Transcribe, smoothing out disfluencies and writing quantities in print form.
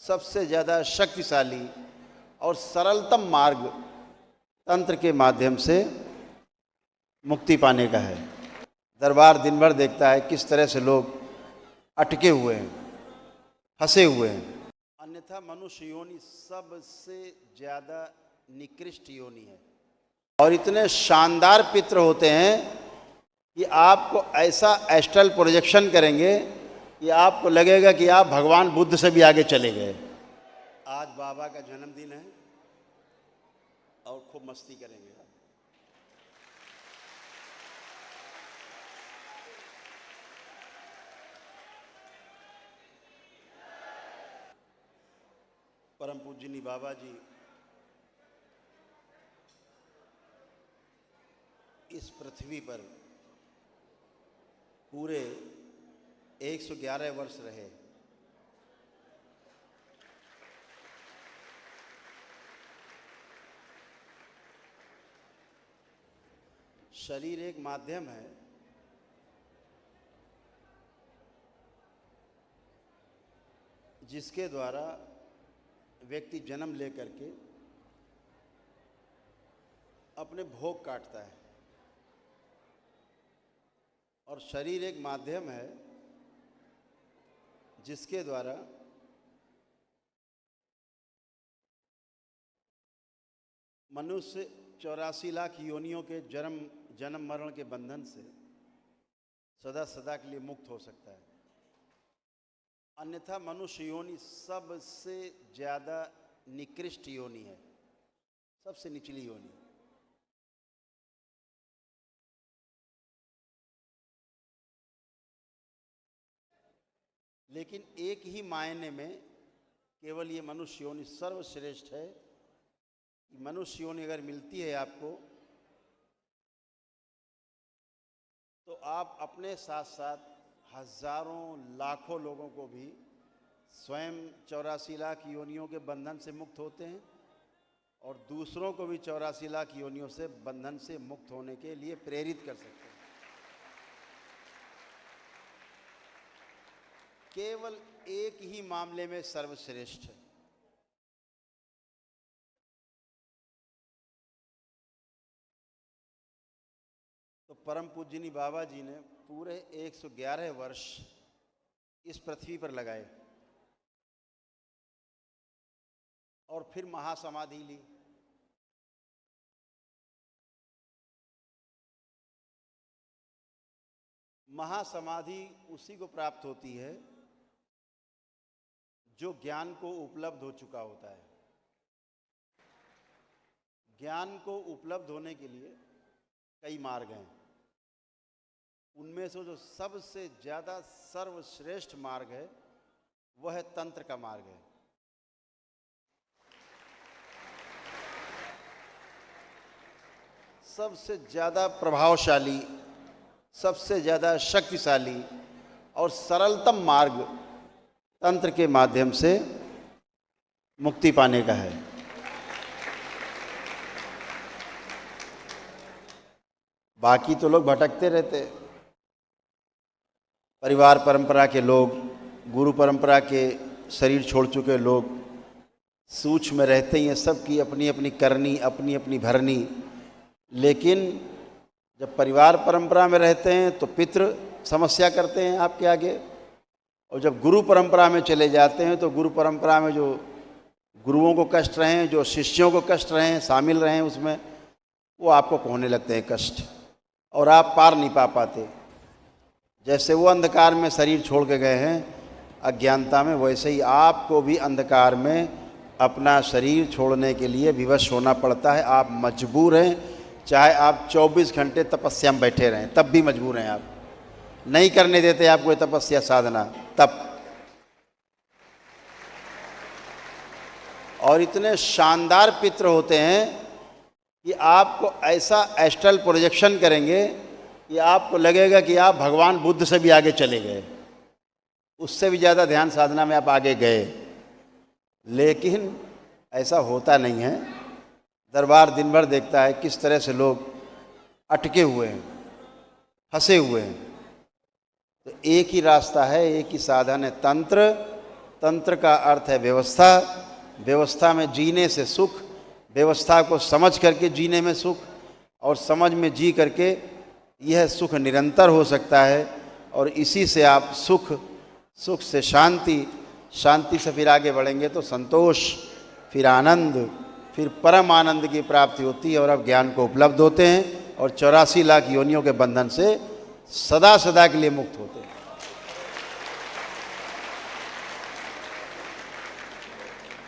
सबसे ज़्यादा शक्तिशाली और सरलतम मार्ग तंत्र के माध्यम से मुक्ति पाने का है। दरबार दिन भर देखता है किस तरह से लोग अटके हुए हैं, फंसे हुए हैं। अन्यथा मनुष्य योनि सबसे ज़्यादा निकृष्ट योनि है और इतने शानदार पितृ होते हैं कि आपको ऐसा एस्ट्रल प्रोजेक्शन करेंगे कि आपको लगेगा कि आप भगवान बुद्ध से भी आगे चले गए। आज बाबा का जन्मदिन है और खूब मस्ती करेंगे। परम पूजनीय बाबा जी इस पृथ्वी पर पूरे 111 वर्ष रहे। शरीर एक माध्यम है जिसके द्वारा व्यक्ति जन्म लेकर के अपने भोग काटता है, और शरीर एक माध्यम है जिसके द्वारा मनुष्य 84 लाख योनियों के जन्म मरण के बंधन से सदा सदा के लिए मुक्त हो सकता है। अन्यथा मनुष्य योनि सबसे ज़्यादा निकृष्ट योनि है, सबसे निचली योनि। लेकिन एक ही मायने में केवल ये मनुष्य योनि सर्वश्रेष्ठ है। मनुष्य योनि अगर मिलती है आपको तो आप अपने साथ साथ हजारों लाखों लोगों को भी स्वयं 84 लाख योनियों के बंधन से मुक्त होते हैं और दूसरों को भी 84 लाख योनियों से बंधन से मुक्त होने के लिए प्रेरित कर सकते हैं। केवल एक ही मामले में सर्वश्रेष्ठ है। तो परम पूजनीय बाबा जी ने पूरे 111 वर्ष इस पृथ्वी पर लगाए और फिर महासमाधि ली। महासमाधि उसी को प्राप्त होती है जो ज्ञान को उपलब्ध हो चुका होता है। ज्ञान को उपलब्ध होने के लिए कई मार्ग हैं। उनमें से जो सबसे ज़्यादा सर्वश्रेष्ठ मार्ग है वह है तंत्र का मार्ग है। सबसे ज़्यादा प्रभावशाली, सबसे ज़्यादा शक्तिशाली और सरलतम मार्ग तंत्र के माध्यम से मुक्ति पाने का है। बाकी तो लोग भटकते रहते, परिवार परंपरा के लोग, गुरु परंपरा के शरीर छोड़ चुके लोग सूक्ष्म में रहते ही हैं, सबकी अपनी अपनी करनी, अपनी अपनी भरनी। लेकिन जब परिवार परंपरा में रहते हैं तो पितृ समस्या करते हैं आपके आगे, और जब गुरु परंपरा में चले जाते हैं तो गुरु परंपरा में जो गुरुओं को कष्ट रहे, जो शिष्यों को कष्ट रहे, शामिल रहे उसमें, वो आपको होने लगते हैं कष्ट और आप पार नहीं पा पाते। जैसे वो अंधकार में शरीर छोड़ के गए हैं अज्ञानता में, वैसे ही आपको भी अंधकार में अपना शरीर छोड़ने के लिए विवश होना पड़ता है। आप मजबूर हैं, चाहे आप 24 घंटे तपस्या में बैठे रहें तब भी मजबूर हैं। आप नहीं करने देते आपको तपस्या साधना तब। और इतने शानदार पितृ होते हैं कि आपको ऐसा एस्ट्रल प्रोजेक्शन करेंगे कि आपको लगेगा कि आप भगवान बुद्ध से भी आगे चले गए, उससे भी ज़्यादा ध्यान साधना में आप आगे गए। लेकिन ऐसा होता नहीं है। दरबार दिन भर देखता है किस तरह से लोग अटके हुए हैं, फंसे हुए हैं। तो एक ही रास्ता है, एक ही साधन है, तंत्र तंत्र का अर्थ है व्यवस्था, व्यवस्था में जीने से सुख, व्यवस्था को समझ करके जीने में सुख, और समझ में जी करके यह सुख निरंतर हो सकता है। और इसी से आप सुख, सुख से शांति, शांति से फिर आगे बढ़ेंगे तो संतोष, फिर आनंद, फिर परम आनंद की प्राप्ति होती है और आप ज्ञान को उपलब्ध होते हैं और 84 लाख योनियों के बंधन से सदा सदा के लिए मुक्त होते हैं।